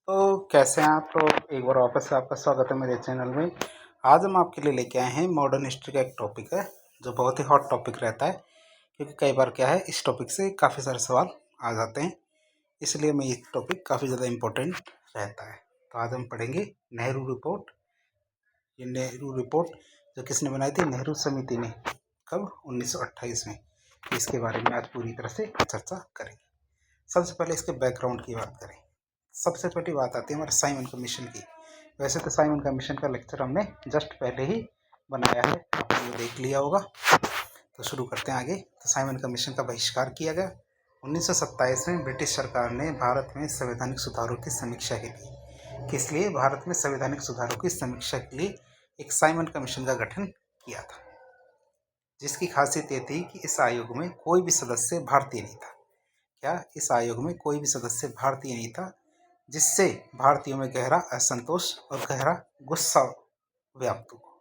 तो कैसे हैं आप लोग? एक बार वापस से आपका स्वागत है मेरे चैनल में। आज हम आपके लिए लेके आए हैं मॉडर्न हिस्ट्री का एक टॉपिक है जो बहुत ही हॉट टॉपिक रहता है, क्योंकि कई बार क्या है इस टॉपिक से काफ़ी सारे सवाल आ जाते हैं। इसलिए मैं ये टॉपिक काफ़ी ज़्यादा इम्पोर्टेंट रहता है। तो आज हम पढ़ेंगे नेहरू रिपोर्ट। ये नेहरू रिपोर्ट जो किसने बनाई थी? नेहरू समिति ने। कब? 1928 में। इसके बारे में आज पूरी तरह से चर्चा करेंगे। सबसे पहले इसके बैकग्राउंड की बात करें। सबसे पहली बात आती है हमारे साइमन कमीशन की। वैसे तो साइमन कमीशन का लेक्चर हमने जस्ट पहले ही बनाया है, आपने वो देख लिया होगा। तो शुरू करते हैं आगे। तो साइमन कमीशन का बहिष्कार किया गया 1927 में। ब्रिटिश सरकार ने भारत में संवैधानिक सुधारों की समीक्षा के लिए, किस लिए? भारत में संवैधानिक सुधारों की समीक्षा के लिए एक साइमन कमीशन का गठन किया था, जिसकी खासियत ये थी कि इस आयोग में कोई भी सदस्य भारतीय नहीं था। क्या? इस आयोग में कोई भी सदस्य भारतीय नहीं था, जिससे भारतीयों में गहरा असंतोष और गहरा गुस्सा व्याप्त हुआ।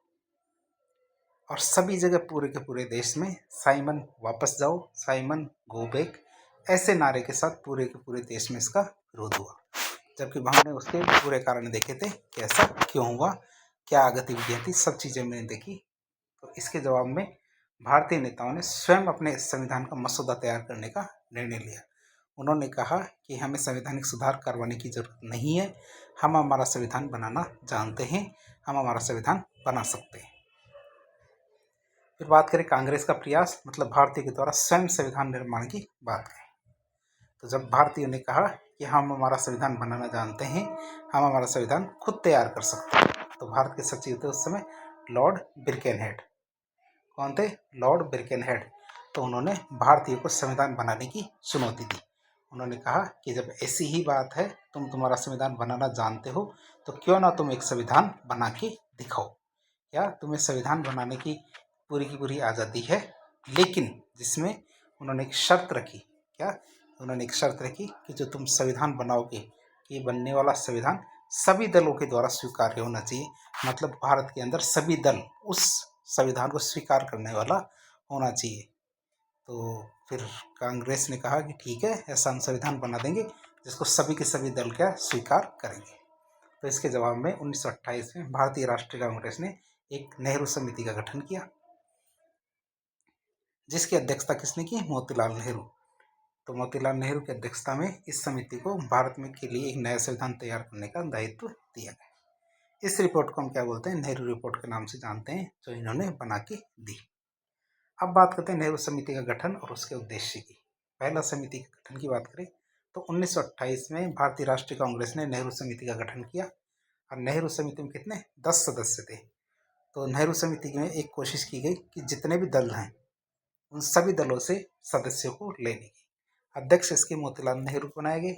और सभी जगह पूरे के पूरे देश में साइमन वापस जाओ, साइमन गो बैक, ऐसे नारे के साथ पूरे के पूरे देश में इसका विरोध हुआ। जबकि हमने उसके पूरे कारण देखे थे कि ऐसा क्यों हुआ, क्या गतिविधियाँ थी, सब चीज़ें मैंने देखी। तो इसके जवाब में भारतीय नेताओं ने स्वयं अपने संविधान का मसौदा तैयार करने का निर्णय लिया। उन्होंने कहा कि हमें संवैधानिक सुधार करवाने की जरूरत नहीं है, हम हमारा संविधान बनाना जानते हैं, हम हमारा संविधान बना सकते हैं। फिर बात करें कांग्रेस का प्रयास, मतलब भारतीय के द्वारा स्वयं संविधान निर्माण की बात करें। तो जब भारतीयों ने कहा कि हम हमारा संविधान बनाना जानते हैं, हम हमारा संविधान खुद तैयार कर सकते हैं, तो भारत के सचिव थे उस समय लॉर्ड बिरकेनहेड। कौन थे? लॉर्ड बिरकेनहेड। तो उन्होंने भारतीयों को संविधान बनाने की चुनौती दी। उन्होंने कहा कि जब ऐसी ही बात है, तुम तुम्हारा संविधान बनाना जानते हो, तो क्यों ना तुम एक संविधान बना के दिखाओ। क्या? तुम्हें संविधान बनाने की पूरी आज़ादी है, लेकिन जिसमें उन्होंने एक शर्त रखी। क्या? उन्होंने एक शर्त रखी कि जो तुम संविधान बनाओगे, ये बनने वाला संविधान सभी दलों के द्वारा स्वीकार्य होना चाहिए। मतलब भारत के अंदर सभी दल उस संविधान को स्वीकार करने वाला होना चाहिए। तो फिर कांग्रेस ने कहा कि ठीक है, ऐसा हम संविधान बना देंगे जिसको सभी के सभी दल क्या स्वीकार करेंगे। तो इसके जवाब में 1928 में भारतीय राष्ट्रीय कांग्रेस ने एक नेहरू समिति का गठन किया, जिसकी अध्यक्षता किसने की? मोतीलाल नेहरू। तो मोतीलाल नेहरू की अध्यक्षता में इस समिति को भारत में के लिए एक नया संविधान तैयार करने का दायित्व दिया गया। इस रिपोर्ट को हम क्या बोलते हैं? नेहरू रिपोर्ट के नाम से जानते हैं, जो इन्होंने बना के दी। अब बात करते हैं नेहरू समिति का गठन और उसके उद्देश्य की। पहला समिति के गठन की बात करें तो 1928 में भारतीय राष्ट्रीय कांग्रेस ने नेहरू समिति का गठन किया। और नेहरू समिति में कितने? 10 सदस्य थे। तो नेहरू समिति में एक कोशिश की गई कि जितने भी दल हैं उन सभी दलों से सदस्यों को लेने की। अध्यक्ष इसके मोतीलाल नेहरू बनाए गए।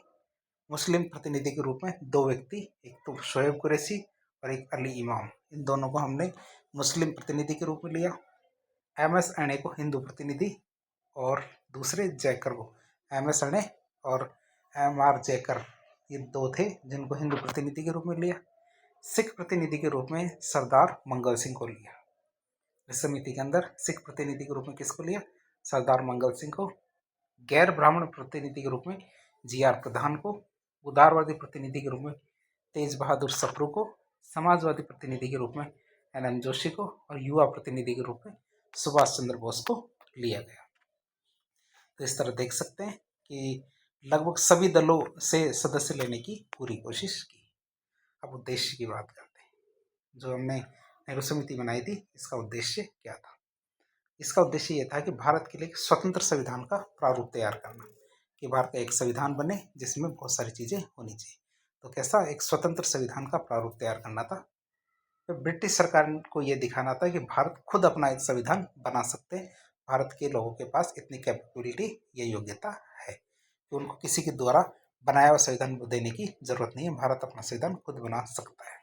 मुस्लिम प्रतिनिधि के रूप में 2 व्यक्ति, एक तो शोएब कुरैशी और एक अली इमाम, इन दोनों को हमने मुस्लिम प्रतिनिधि के रूप में लिया। एमएस एने को हिंदू प्रतिनिधि, और दूसरे जैकर को, एमएस एने और एमआर जैकर, ये 2 थे जिनको हिंदू प्रतिनिधि के रूप में लिया। सिख प्रतिनिधि के रूप में सरदार मंगल सिंह को लिया। इस समिति के अंदर सिख प्रतिनिधि के रूप में किसको लिया? सरदार मंगल सिंह को। गैर ब्राह्मण प्रतिनिधि के रूप में जीआर प्रधान को। उदारवादी प्रतिनिधि के रूप में तेज बहादुर सप्रू को। समाजवादी प्रतिनिधि के रूप में एनएम जोशी को। और युवा प्रतिनिधि के रूप में सुभाष चंद्र बोस को लिया गया। तो इस तरह देख सकते हैं कि लगभग सभी दलों से सदस्य लेने की पूरी कोशिश की। अब उद्देश्य की बात करते हैं। जो हमने नेहरू समिति बनाई थी, इसका उद्देश्य क्या था? इसका उद्देश्य ये था कि भारत के लिए एक स्वतंत्र संविधान का प्रारूप तैयार करना, कि भारत का एक संविधान बने जिसमें बहुत सारी चीज़ें होनी चाहिए। तो कैसा? एक स्वतंत्र संविधान का प्रारूप तैयार करना था। तो ब्रिटिश सरकार को ये दिखाना था कि भारत खुद अपना एक संविधान बना सकते हैं। भारत के लोगों के पास इतनी कैपेबिलिटी, ये योग्यता है कि उनको किसी के द्वारा बनाया हुआ संविधान देने की जरूरत नहीं है। भारत अपना संविधान खुद बना सकता है।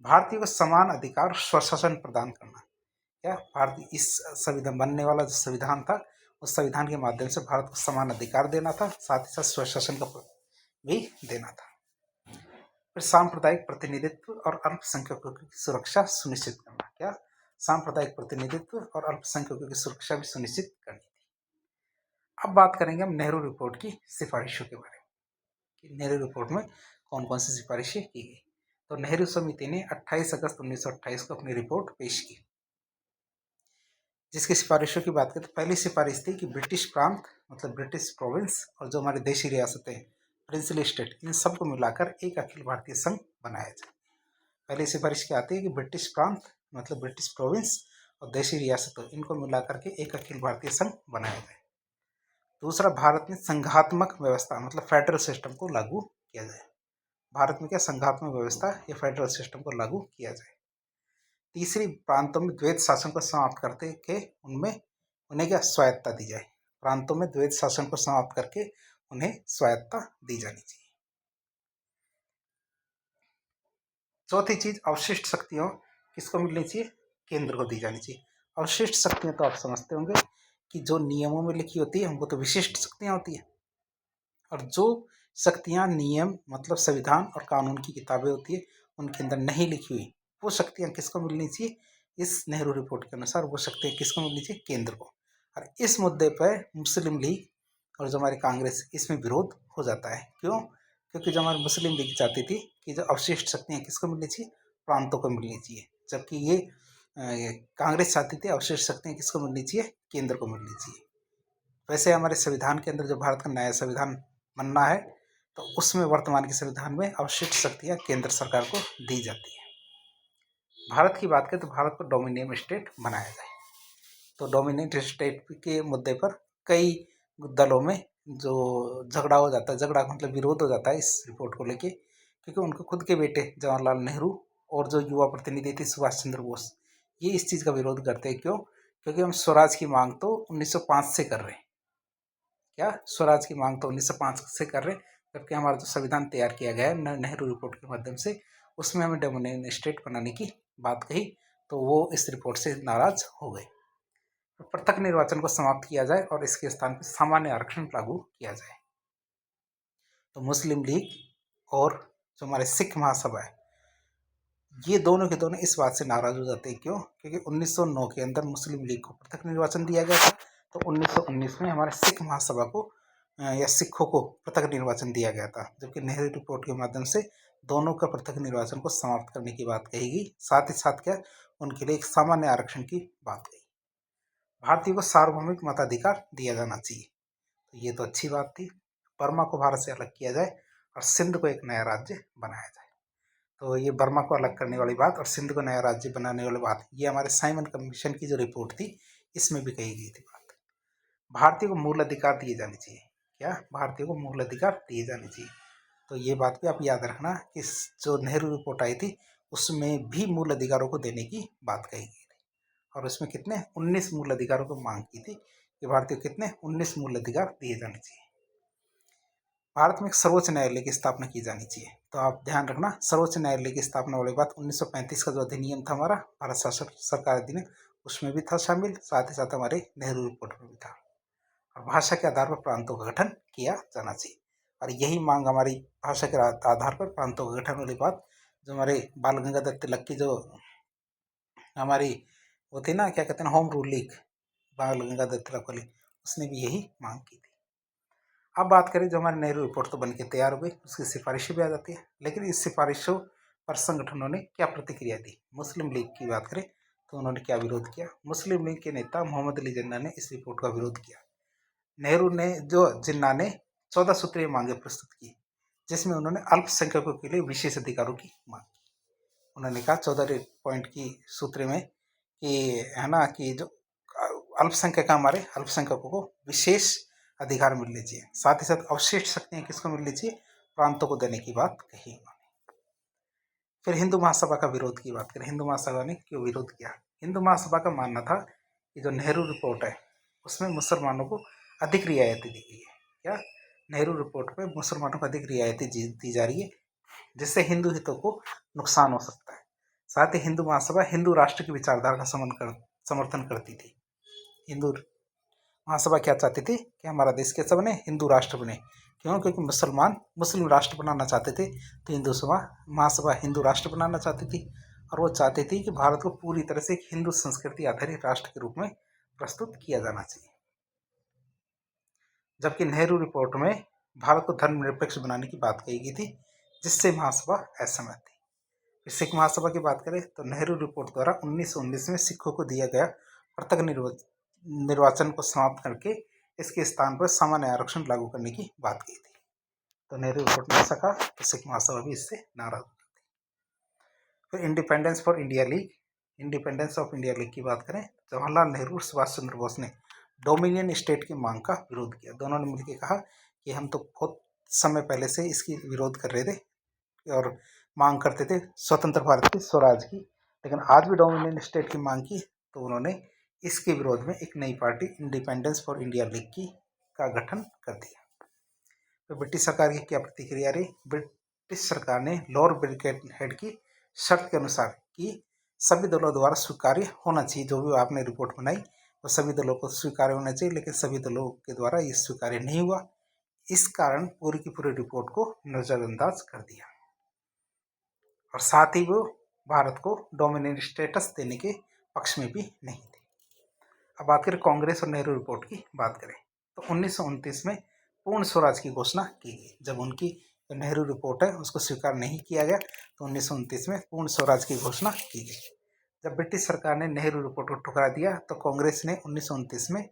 भारतीयों को समान अधिकार और स्वशासन प्रदान करना। क्या? भारतीय इस संविधान बनने वाला जो संविधान था, उस संविधान के माध्यम से भारत को समान अधिकार देना था, साथ ही साथ स्वशासन का भी देना था। फिर सांप्रदायिक प्रतिनिधित्व और अल्पसंख्यकों की सुरक्षा सुनिश्चित करना। क्या? सांप्रदायिक प्रतिनिधित्व और अल्पसंख्यकों की सुरक्षा भी सुनिश्चित करनी थी। अब बात करेंगे हम नेहरू रिपोर्ट की सिफारिशों के बारे में, कि नेहरू रिपोर्ट में कौन कौन सी सिफारिशें की गई। तो नेहरू समिति ने 28 अगस्त 1928 को अपनी रिपोर्ट पेश की, जिसकी सिफारिशों की बात करें तो पहली सिफारिश थी कि ब्रिटिश प्रांत मतलब ब्रिटिश प्रोविंस और जो हमारी देशी रियासतें प्रिंसली स्टेट, इन सबको मिलाकर एक अखिल भारतीय संघ बनाया जाए। पहली सिफारिश क्या आती है कि ब्रिटिश प्रांत मतलब ब्रिटिश प्रोविंस और देशी रियासतों, इनको मिलाकर के एक अखिल भारतीय संघ बनाया जाए। दूसरा, भारत में संघात्मक व्यवस्था मतलब फेडरल सिस्टम को लागू किया जाए। भारत में क्या संघात्मक व्यवस्था या फेडरल सिस्टम को लागू किया जाए। तीसरी, प्रांतों में द्वैत शासन को समाप्त करते के उन्हें क्या स्वायत्ता दी जाए। प्रांतों में द्वैत शासन को समाप्त करके उन्हें स्वायत्ता दी जानी चाहिए। चौथी चीज, अवशिष्ट शक्तियों किसको मिलनी चाहिए, केंद्र को दी जानी चाहिए। अवशिष्ट शक्तियां तो आप समझते होंगे कि जो नियमों में लिखी होती है उनको तो विशिष्ट शक्तियां होती है, और जो शक्तियां नियम मतलब संविधान और कानून की किताबें होती है उनके अंदर नहीं लिखी हुई, वो शक्तियां किसको मिलनी चाहिए। इस नेहरू रिपोर्ट के अनुसार वो शक्तियां किसको मिलनी चाहिए, केंद्र को। और इस मुद्दे पर मुस्लिम लीग और जो हमारी कांग्रेस, इसमें विरोध हो जाता है। क्यों? क्योंकि जो हमारी मुस्लिम लीग चाहती थी कि जो अवशिष्ट शक्तियां किसको मिलनी चाहिए, प्रांतों को मिलनी चाहिए, जबकि ये कांग्रेस चाहती थी अवशिष्ट शक्तियां किसको मिलनी चाहिए, केंद्र को मिलनी चाहिए। वैसे हमारे संविधान के अंदर जो भारत का नया संविधान बनना है तो उसमें वर्तमान के संविधान में अवशिष्ट शक्तियां केंद्र सरकार को दी जाती है। भारत की बात करें तो भारत को डोमिनियन स्टेट बनाया जाए। तो डोमिनेंट स्टेट के मुद्दे पर कई दलों में जो झगड़ा हो जाता है, झगड़ा मतलब विरोध हो जाता है इस रिपोर्ट को लेके, क्योंकि उनको खुद के बेटे जवाहरलाल नेहरू और जो युवा प्रतिनिधि थे सुभाष चंद्र बोस, ये इस चीज़ का विरोध करते हैं। क्यों? क्योंकि हम स्वराज की मांग तो 1905 से कर रहे हैं। क्या? स्वराज की मांग तो 1905 से कर रहे हैं, जबकि हमारा जो संविधान तैयार किया गया है नेहरू रिपोर्ट के माध्यम से, उसमें हमें डोमिनियन स्टेट बनाने की बात कही, तो वो इस रिपोर्ट से नाराज हो गए। पृथक निर्वाचन को समाप्त किया जाए और इसके स्थान पर सामान्य आरक्षण लागू किया जाए। तो मुस्लिम लीग और जो हमारे सिख महासभा है, ये दोनों के दोनों इस बात से नाराज हो जाते हैं। क्यों? क्योंकि 1909 के अंदर मुस्लिम लीग को पृथक निर्वाचन दिया गया था, तो 1919 में हमारे सिख महासभा को या सिखों को पृथक निर्वाचन दिया गया था, जबकि नेहरू रिपोर्ट के माध्यम से दोनों का पृथक निर्वाचन को समाप्त करने की बात कही गई। साथ ही साथ क्या, उनके लिए एक सामान्य आरक्षण की बात कही। भारतीय को सार्वभौमिक मताधिकार दिया जाना चाहिए, तो ये तो अच्छी बात थी। बर्मा को भारत से अलग किया जाए और सिंध को एक नया राज्य बनाया जाए। तो ये बर्मा को अलग करने वाली बात और सिंध को नया राज्य बनाने वाली बात, ये हमारे साइमन कमीशन की जो रिपोर्ट थी इसमें भी कही गई थी बात। भारतीय को मूल अधिकार दिए जाने चाहिए। क्या? भारतीय को मूल अधिकार दिए जाने चाहिए। तो ये बात भी आप याद रखना कि जो नेहरू रिपोर्ट आई थी उसमें भी मूल अधिकारों को देने की बात कही गई थी, और उसमें कितने 19 मूल अधिकारों को मांग की थी कि भारतीय को कितने 19 मूल अधिकार दिए जाने चाहिए। भारत में एक सर्वोच्च न्यायालय की स्थापना की जानी चाहिए। तो आप ध्यान रखना, सर्वोच्च न्यायालय की स्थापना वाली बात 1935 का जो अधिनियम था हमारा भारत शासन सरकार अधिनियम, उसमें भी था शामिल, साथ ही साथ हमारे नेहरू रिपोर्ट में भी था। और भाषा के आधार पर प्रांतों का गठन किया जाना चाहिए, और यही मांग हमारी भाषा के आधार पर प्रांतों का गठन वाली बात जो हमारे बाल गंगाधर तिलक की जो हमारी वो थी ना, क्या कहते हैं, होम रूल लीग, बाल गंगाधर तिलक वाली, उसने भी यही मांग की थी। अब बात करें, जो हमारी नेहरू रिपोर्ट तो बन के तैयार हो गई, उसकी सिफारिशें भी आ जाती है, लेकिन इस सिफारिशों पर संगठनों ने क्या प्रतिक्रिया दी। मुस्लिम लीग की बात करें तो उन्होंने क्या विरोध किया। मुस्लिम लीग के नेता मोहम्मद अली जिन्ना ने इस रिपोर्ट का विरोध किया। नेहरू ने जो जिन्ना ने 14 सूत्रीय मांगे प्रस्तुत की, जिसमें उन्होंने अल्पसंख्यकों के लिए विशेष अधिकारों की मांग की। उन्होंने कहा 14 पॉइंट की सूत्र में कि है ना, कि जो अल्पसंख्यक हमारे अल्पसंख्यकों को विशेष अधिकार मिलने चाहिए, साथ ही साथ अवशिष्ट शक्तियाँ किसको मिलनी चाहिए, प्रांतों को देने की बात कही उन्होंने। फिर हिंदू महासभा का विरोध की बात करें, हिंदू महासभा ने क्यों विरोध किया। हिंदू महासभा का मानना था कि जो नेहरू रिपोर्ट है उसमें मुसलमानों को अधिक रियायतें दी गई है। क्या? नेहरू रिपोर्ट में मुसलमानों को अधिक रियायतें दी जा रही है, जिससे हिंदू हितों को नुकसान हो सकता है। साथ ही हिंदू महासभा हिंदू राष्ट्र की विचारधारा का समर्थन करती थी। हिंदू महासभा क्या चाहती थी कि हमारा देश कैसा बने, हिंदू राष्ट्र बने। क्यों? क्योंकि मुसलमान मुस्लिम राष्ट्र बनाना चाहते थे, तो हिंदू महासभा हिंदू राष्ट्र बनाना चाहती थी, और वो चाहती थी कि भारत को पूरी तरह से एक हिंदू संस्कृति आधारित राष्ट्र के रूप में प्रस्तुत किया जाना चाहिए। जबकि नेहरू रिपोर्ट में भारत को धर्मनिरपेक्ष बनाने की बात कही गई थी, जिससे महासभा असहमत थी। फिर सिख महासभा की बात करें तो नेहरू रिपोर्ट द्वारा 1919 में सिखों को दिया गया पृथक निर्वाचन को समाप्त करके इसके स्थान पर सामान्य आरक्षण लागू करने की बात की थी। तो नेहरू रिपोर्ट में ऐसा कहा तो सिख महासभा भी इससे नाराज हुई थी। फिर independence for India league, independence of India league की बात करें, जवाहरलाल नेहरू और सुभाष चंद्र बोस ने डोमिनियन स्टेट की मांग का विरोध किया। दोनों ने मिलकर कहा कि हम तो बहुत समय पहले से इसकी विरोध कर रहे थे और मांग करते थे स्वतंत्र भारत की स्वराज की, लेकिन आज भी डोमिनियन स्टेट की मांग की। तो उन्होंने इसके विरोध में एक नई party independence for India league की का गठन कर दिया। तो ब्रिटिश सरकार की क्या प्रतिक्रिया रही? ब्रिटिश सरकार ने लॉर्ड ब्रिगेड हेड की शर्त के अनुसार कि सभी दलों द्वारा स्वीकार्य होना चाहिए, जो भी आपने रिपोर्ट बनाई वो सभी दलों को स्वीकार्य होना चाहिए, लेकिन सभी दलों के द्वारा ये स्वीकार्य नहीं हुआ। इस कारण पूरी की पूरी रिपोर्ट को नजरअंदाज कर दिया और साथ ही वो भारत को डोमिनेट स्टेटस देने के पक्ष में भी नहीं थे। अब बात करें कांग्रेस और नेहरू रिपोर्ट की बात करें तो 1929 में पूर्ण स्वराज की घोषणा की गई। जब उनकी नेहरू रिपोर्ट है उसको स्वीकार नहीं किया गया तो 1929 में पूर्ण स्वराज की घोषणा की गई। जब ब्रिटिश सरकार ने नेहरू रिपोर्ट को ठुकरा दिया तो कांग्रेस ने 1929 में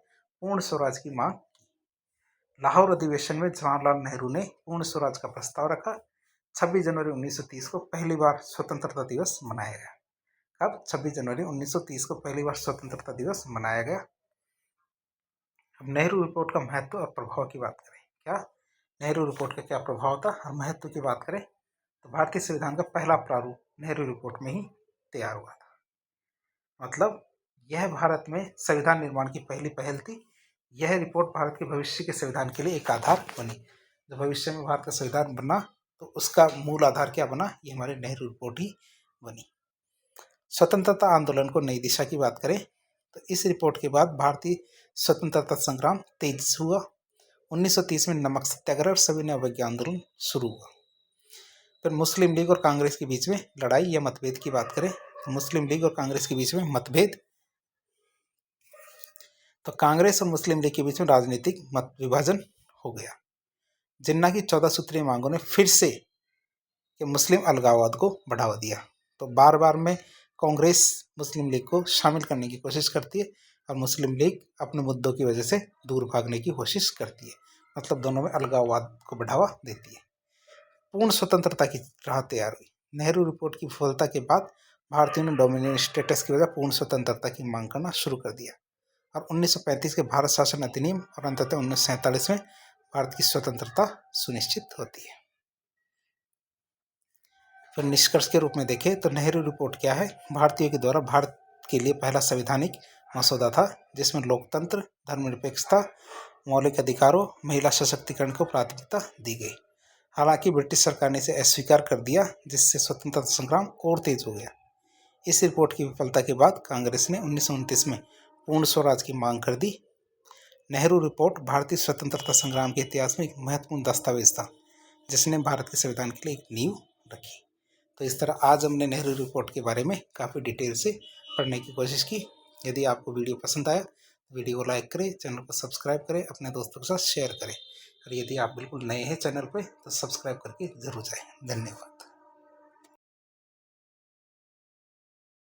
पूर्ण स्वराज की मांग की। लाहौर अधिवेशन में जवाहरलाल नेहरू ने पूर्ण स्वराज का प्रस्ताव रखा। 26 जनवरी 1930 को पहली बार स्वतंत्रता दिवस मनाया गया। अब 26 जनवरी 1930 को पहली बार स्वतंत्रता दिवस मनाया गया। अब नेहरू रिपोर्ट का महत्व और प्रभाव की बात करें, क्या नेहरू रिपोर्ट का क्या प्रभाव था और महत्व की बात करें तो भारतीय संविधान का पहला प्रारूप नेहरू रिपोर्ट में ही तैयार हुआ था। मतलब यह भारत में संविधान निर्माण की पहली पहल थी। यह रिपोर्ट भारत के भविष्य के संविधान के लिए एक आधार बनी। जब भविष्य में भारत का संविधान बना तो उसका मूल आधार क्या बना? ये हमारे नेहरू रिपोर्ट ही बनी। स्वतंत्रता आंदोलन को नई दिशा की बात करें तो इस रिपोर्ट के बाद भारतीय स्वतंत्रता संग्राम तेज हुआ। 1930 में नमक सत्याग्रह और सविनय अवज्ञा आंदोलन शुरू हुआ। फिर मुस्लिम लीग और कांग्रेस के बीच में लड़ाई या मतभेद की बात करें तो मुस्लिम लीग और कांग्रेस के बीच में मतभेद, तो कांग्रेस और मुस्लिम लीग के बीच में राजनीतिक मत विभाजन हो गया। जिन्ना की 14 सूत्रीय मांगों ने फिर से मुस्लिम अलगाववाद को बढ़ावा दिया। तो बार बार में कांग्रेस मुस्लिम लीग को शामिल करने की कोशिश करती है और मुस्लिम लीग अपने मुद्दों की वजह से दूर भागने की कोशिश करती है। मतलब दोनों में अलगाववाद को बढ़ावा देती है। पूर्ण स्वतंत्रता की राह तैयार हुई। नेहरू रिपोर्ट की विफलता के बाद भारतीयों ने डोमिनियन स्टेटस की वजह पूर्ण स्वतंत्रता की मांग करना शुरू कर दिया और 1935 के भारत शासन अधिनियम और अंततः 1947 में भारत की स्वतंत्रता सुनिश्चित होती है। फिर निष्कर्ष के रूप में देखें तो नेहरू रिपोर्ट क्या है? भारतीयों के द्वारा भारत के लिए पहला संवैधानिक मसौदा था जिसमें लोकतंत्र, धर्मनिरपेक्षता, मौलिक अधिकारों, महिला सशक्तिकरण को प्राथमिकता दी गई। हालांकि ब्रिटिश सरकार ने इसे अस्वीकार कर दिया जिससे स्वतंत्रता संग्राम और तेज हो गया। इस रिपोर्ट की विफलता के बाद कांग्रेस ने 1929 में पूर्ण स्वराज की मांग कर दी। नेहरू रिपोर्ट भारतीय स्वतंत्रता संग्राम के इतिहास में एक महत्वपूर्ण दस्तावेज था जिसने भारत के संविधान के लिए एक नींव रखी। तो इस तरह आज हमने नेहरू रिपोर्ट के बारे में काफ़ी डिटेल से पढ़ने की कोशिश की। यदि आपको वीडियो पसंद आया तो वीडियो को लाइक करें, चैनल को सब्सक्राइब करें, अपने दोस्तों के साथ शेयर करें और यदि आप बिल्कुल नए हैं चैनल पर तो सब्सक्राइब करके ज़रूर जाएं। धन्यवाद।